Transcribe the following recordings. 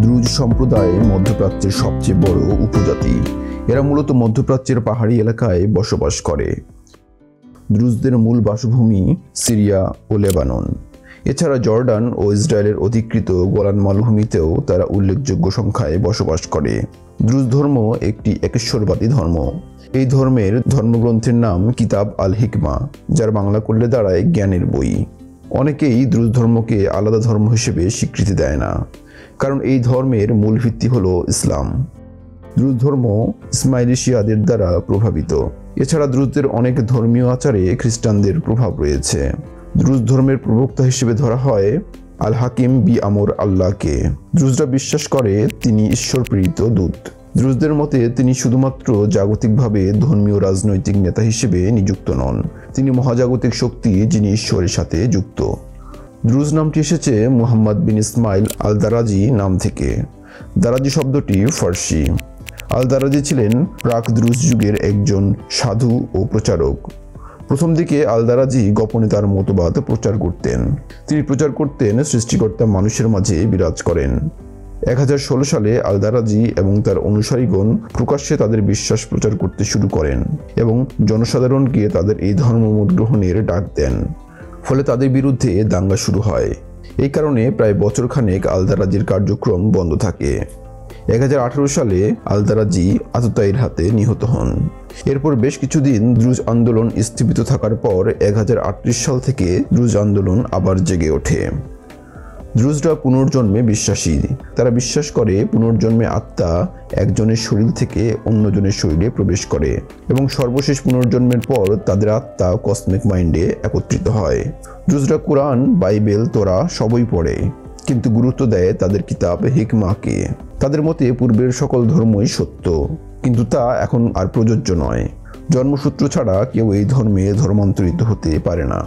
Druze সম্প্রদায় মধ্যপ্রাচ্যের সবচেয়ে বড় উপজাতি। এরা মূলত মধ্যপ্রাচ্যের পাহাড়ি এলাকায় বসবাস করে। দ্রুজদের মূল বাসভূমি সিরিয়া ও লেবানন। এছাড়া জর্ডান ও ইসরায়েলের অধিকৃত গোলান মালভূমিতেও তারা উল্লেখযোগ্য সংখ্যায় বসবাস করে। দ্রুজ ধর্ম একটি একেশ্বরবাদী ধর্ম। এই ধর্মের ধর্মগ্রন্থের নাম কিতাব আল হিকমা, যার বাংলা করলে দাঁড়ায় জ্ঞানের বই। অনেকেই দ্রুজ ধর্মকে আলাদা ধর্ম হিসেবে স্বীকৃতি দেয় না, কারণ এই ধর্মের মূল ভিত্তি হল ইসলাম। দ্রুজ ধর্ম ইসমাইলি শিয়াদের দ্বারা প্রভাবিত। এছাড়া দ্রুজদের অনেক ধর্মীয় আচারে খ্রিস্টানদের প্রভাব রয়েছে। দ্রুজ ধর্মের প্রবক্তা হিসেবে ধরা হয় আল হাকিম বি আমর আল্লাহকে। দ্রুজরা বিশ্বাস করে তিনি ঈশ্বর প্রেরিত দূত। দ্রুজদের মতে তিনি শুধুমাত্র জাগতিকভাবে ধর্মীয় রাজনৈতিক নেতা হিসেবে নিযুক্ত নন, তিনি মহাজাগতিক শক্তি যিনি ঈশ্বরের সাথে যুক্ত। দ্রুজ নামটি এসেছে মুহাম্মদ বিন ইসমাইল আল দারাজি নাম থেকে। দারাজি শব্দটি ফার্সি। আল দারাজি ছিলেন প্রাক দ্রুজ যুগের একজন সাধু ও প্রচারক। প্রথম দিকে আল দারাজি গোপনে তার মতবাদ প্রচার করতেন। তিনি প্রচার করতেন সৃষ্টিকর্তা মানুষের মাঝে বিরাজ করেন। 1016 সালে আল দারাজি এবং তার অনুসারীগণ প্রকাশ্যে তাদের বিশ্বাস প্রচার করতে শুরু করেন এবং জনসাধারণকে তাদের এই ধর্মমত গ্রহণের ডাক দেন। ফলে তাদের বিরুদ্ধে দাঙ্গা শুরু হয়। এই কারণে প্রায় বছরখানেক আল দারাজির কার্যক্রম বন্ধ থাকে। 1018 সালে আল দারাজি আততায়ীর হাতে নিহত হন। এরপর বেশ কিছুদিন দ্রুজ আন্দোলন স্থগিত থাকার পর 1038 সাল থেকে দ্রুজ আন্দোলন আবার জেগে ওঠে। দ্রুজরা পুনর্জন্মে বিশ্বাসী। তারা বিশ্বাস করে পুনর্জন্মে আত্মা একজনের শরীর থেকে অন্যজনের শরীরে প্রবেশ করে এবং সর্বশেষ পুনর্জন্মের পর তাদের আত্মা কসমিক মাইন্ডে একত্রিত হয়। দ্রুজরা কোরআন, বাইবেল, তোরা সবই পড়ে, কিন্তু গুরুত্ব দেয় তাদের কিতাব হিকমাকে। তাদের মতে পূর্বের সকল ধর্মই সত্য, কিন্তু তা এখন আর প্রযোজ্য নয়। জন্মসূত্র ছাড়া কেউ এই ধর্মে ধর্মান্তরিত হতে পারে না।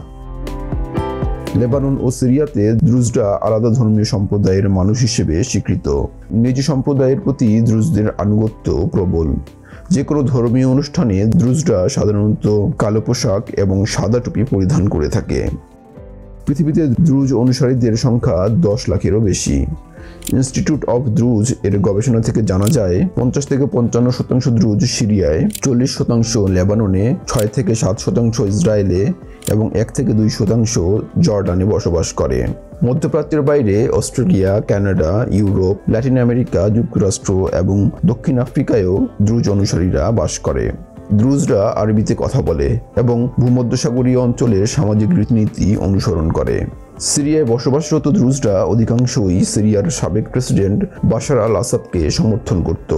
লেবানন ও সিরিয়াতে দ্রুজরা আলাদা ধর্মীয় সম্প্রদায়ের মানুষ হিসেবে স্বীকৃত। নিজ সম্প্রদায়ের প্রতি দ্রুজদের আনুগত্য প্রবল। যে কোনো ধর্মীয় অনুষ্ঠানে দ্রুজরা সাধারণত কালো পোশাক এবং সাদা টুপি পরিধান করে থাকে। পৃথিবীতে দ্রুজ অনুসারীদের সংখ্যা 10 লাখেরও বেশি। ইনস্টিটিউট অফ দ্রুজ এর গবেষণা থেকে জানা যায় 50 থেকে 55% দ্রুজ সিরিয়ায়, 40% লেবাননে, 6 থেকে 7% ইসরায়েলে এবং 1 থেকে 2% জর্ডানে বসবাস করে। মধ্যপ্রাচ্যের বাইরে Australia, Canada, Europe, Latin America, যুক্তরাষ্ট্র এবং দক্ষিণ আফ্রিকায়ও দ্রুজ অনুসারীরা বাস করে। দ্রুজরা আরবিতে কথা বলে এবং ভূমধ্যসাগরীয় অঞ্চলের সামাজিক রীতিনীতি অনুসরণ করে। সিরিয়ায় বসবাসরত দ্রুজরা অধিকাংশই সিরিয়ার সাবেক প্রেসিডেন্ট বাশার আল আসাদকে সমর্থন করত।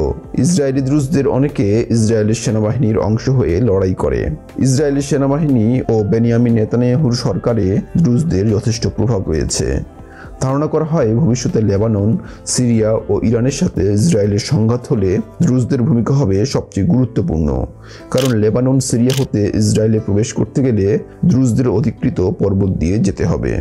ইসরায়েলি দ্রুজদের অনেকে ইসরায়েলের সেনাবাহিনীর অংশ হয়ে লড়াই করে। ইসরায়েলি সেনাবাহিনী ও বেনিয়ামিন নেতানিয়াহুর সরকারে দ্রুজদের যথেষ্ট প্রভাব রয়েছে। ধারণা করা হয় ভবিষ্যতে লেবানন, সিরিয়া ও ইরানের সাথে ইসরায়েলের সংঘাত হলে দ্রুজদের ভূমিকা হবে সবচেয়ে গুরুত্বপূর্ণ, কারণ লেবানন, সিরিয়া হতে ইসরায়েলে প্রবেশ করতে গেলে দ্রুজদের অধিকৃত পর্বত দিয়ে যেতে হবে।